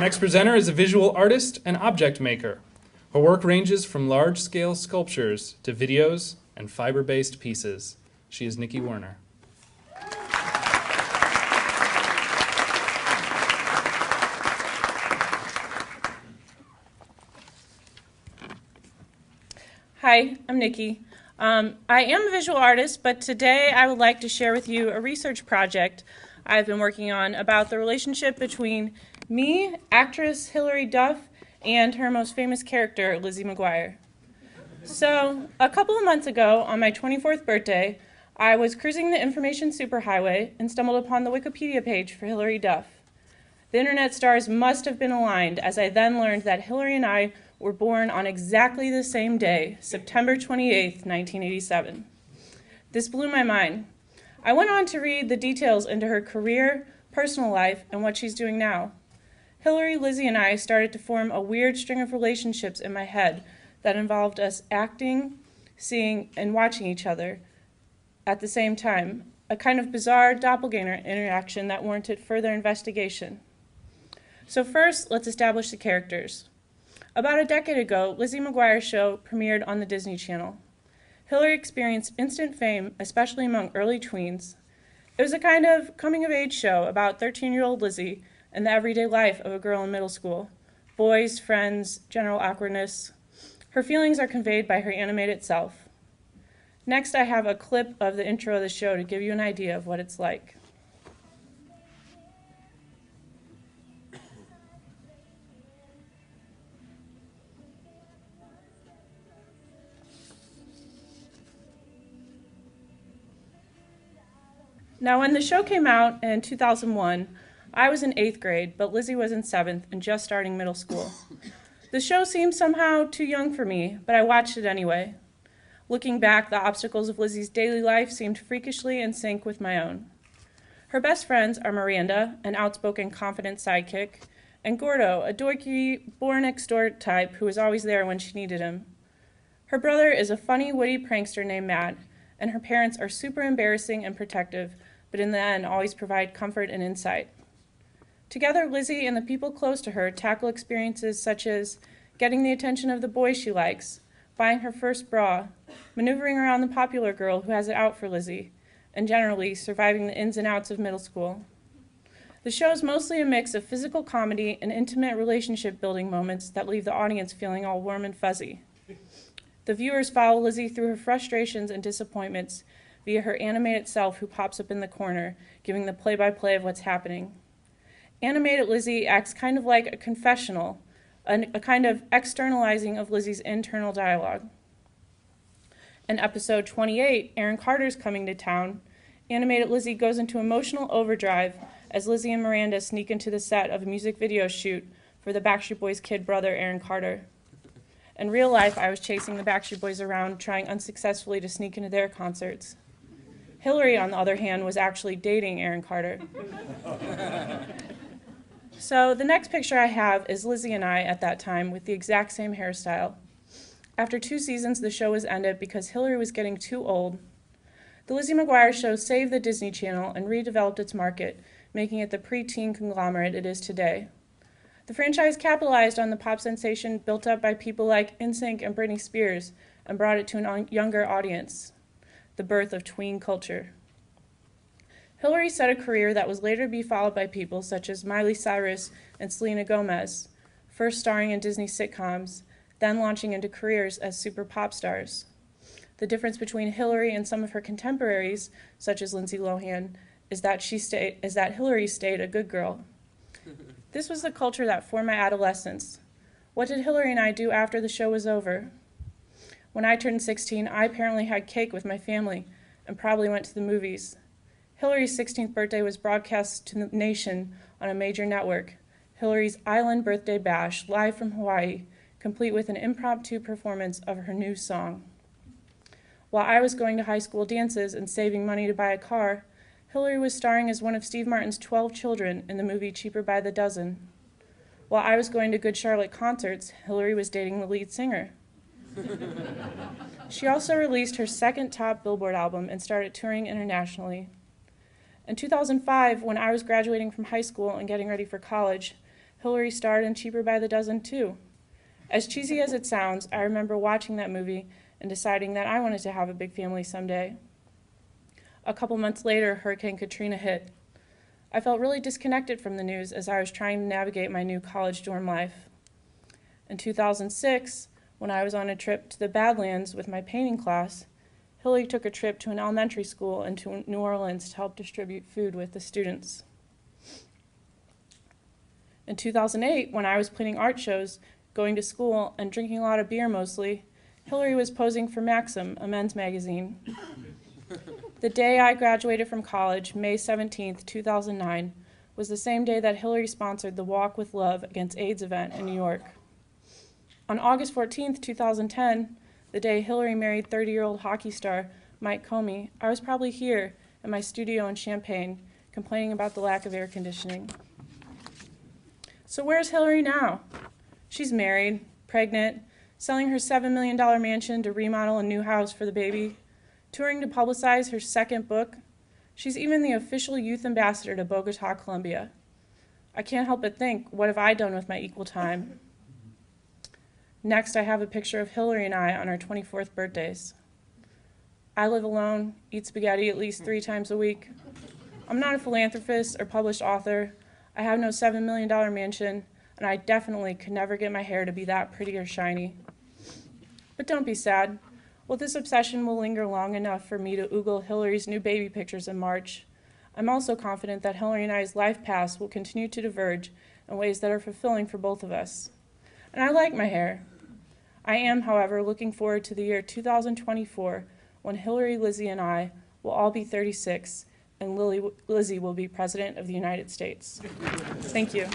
next presenter is a visual artist and object maker. Her work ranges from large-scale sculptures to videos and fiber-based pieces. She is Nicki Werner. Hi, I'm Nicki. I am a visual artist, but today I would like to share with you a research project I've been working on about the relationship between me, actress Hilary Duff, and her most famous character, Lizzie McGuire. So, a couple of months ago, on my 24th birthday, I was cruising the information superhighway and stumbled upon the Wikipedia page for Hilary Duff. The internet stars must have been aligned, as I then learned that Hilary and I were born on exactly the same day, September 28th, 1987. This blew my mind. I went on to read the details into her career, personal life, and what she's doing now. Hilary, Lizzie, and I started to form a weird string of relationships in my head that involved us acting, seeing, and watching each other at the same time, a kind of bizarre doppelganger interaction that warranted further investigation. So first, let's establish the characters. About a decade ago, Lizzie McGuire's show premiered on the Disney Channel. Hilary experienced instant fame, especially among early tweens. It was a kind of coming-of-age show about 13-year-old Lizzie and the everyday life of a girl in middle school. Boys, friends, general awkwardness. Her feelings are conveyed by her animated self. Next, I have a clip of the intro of the show to give you an idea of what it's like. Now, when the show came out in 2001, I was in 8th grade, but Lizzie was in 7th and just starting middle school. The show seemed somehow too young for me, but I watched it anyway. Looking back, the obstacles of Lizzie's daily life seemed freakishly in sync with my own. Her best friends are Miranda, an outspoken, confident sidekick, and Gordo, a dorky, born-next-door type who was always there when she needed him. Her brother is a funny, witty prankster named Matt, and her parents are super embarrassing and protective, but in the end always provide comfort and insight. Together, Lizzie and the people close to her tackle experiences such as getting the attention of the boys she likes, buying her first bra, maneuvering around the popular girl who has it out for Lizzie, and generally surviving the ins and outs of middle school. The show is mostly a mix of physical comedy and intimate relationship-building moments that leave the audience feeling all warm and fuzzy. The viewers follow Lizzie through her frustrations and disappointments via her animated self who pops up in the corner, giving the play-by-play of what's happening. Animated Lizzie acts kind of like a confessional, a kind of externalizing of Lizzie's internal dialogue. In episode 28, Aaron Carter's Coming to Town, animated Lizzie goes into emotional overdrive as Lizzie and Miranda sneak into the set of a music video shoot for the Backstreet Boys' kid brother, Aaron Carter. In real life, I was chasing the Backstreet Boys around, trying unsuccessfully to sneak into their concerts. Hilary, on the other hand, was actually dating Aaron Carter. So the next picture I have is Lizzie and I at that time with the exact same hairstyle. After 2 seasons, the show was ended because Hilary was getting too old. The Lizzie McGuire show saved the Disney Channel and redeveloped its market, making it the preteen conglomerate it is today. The franchise capitalized on the pop sensation built up by people like NSYNC and Britney Spears and brought it to a younger audience, the birth of tween culture. Hilary set a career that was later to be followed by people such as Miley Cyrus and Selena Gomez, first starring in Disney sitcoms, then launching into careers as super pop stars. The difference between Hilary and some of her contemporaries, such as Lindsay Lohan, is that Hilary stayed a good girl. This was the culture that formed my adolescence. What did Hilary and I do after the show was over? When I turned 16, I apparently had cake with my family and probably went to the movies. Hilary's 16th birthday was broadcast to the nation on a major network, Hilary's Island Birthday Bash, live from Hawaii, complete with an impromptu performance of her new song. While I was going to high school dances and saving money to buy a car, Hilary was starring as one of Steve Martin's 12 children in the movie Cheaper by the Dozen. While I was going to Good Charlotte concerts, Hilary was dating the lead singer. She also released her second top Billboard album and started touring internationally. In 2005, when I was graduating from high school and getting ready for college, Hilary starred in Cheaper by the Dozen too. As cheesy as it sounds, I remember watching that movie and deciding that I wanted to have a big family someday. A couple months later, Hurricane Katrina hit. I felt really disconnected from the news as I was trying to navigate my new college dorm life. In 2006, when I was on a trip to the Badlands with my painting class, Hilary took a trip to an elementary school in New Orleans to help distribute food with the students. In 2008, when I was planning art shows, going to school, and drinking a lot of beer mostly, Hilary was posing for Maxim, a men's magazine. The day I graduated from college, May 17, 2009, was the same day that Hilary sponsored the Walk with Love Against AIDS event in New York. On August 14, 2010, the day Hilary married 30-year-old hockey star Mike Comey, I was probably here in my studio in Champaign, complaining about the lack of air conditioning. So where's Hilary now? She's married, pregnant, selling her $7 million mansion to remodel a new house for the baby, touring to publicize her second book. She's even the official youth ambassador to Bogota, Colombia. I can't help but think, what have I done with my equal time? Next, I have a picture of Hilary and I on our 24th birthdays. I live alone, eat spaghetti at least 3 times a week. I'm not a philanthropist or published author. I have no $7 million mansion, and I definitely could never get my hair to be that pretty or shiny. But don't be sad. Well, this obsession will linger long enough for me to oogle Hilary's new baby pictures in March. I'm also confident that Hilary and I's life paths will continue to diverge in ways that are fulfilling for both of us. And I like my hair. I am, however, looking forward to the year 2024 when Hilary, Lizzie, and I will all be 36 and Lizzie will be President of the United States. Thank you.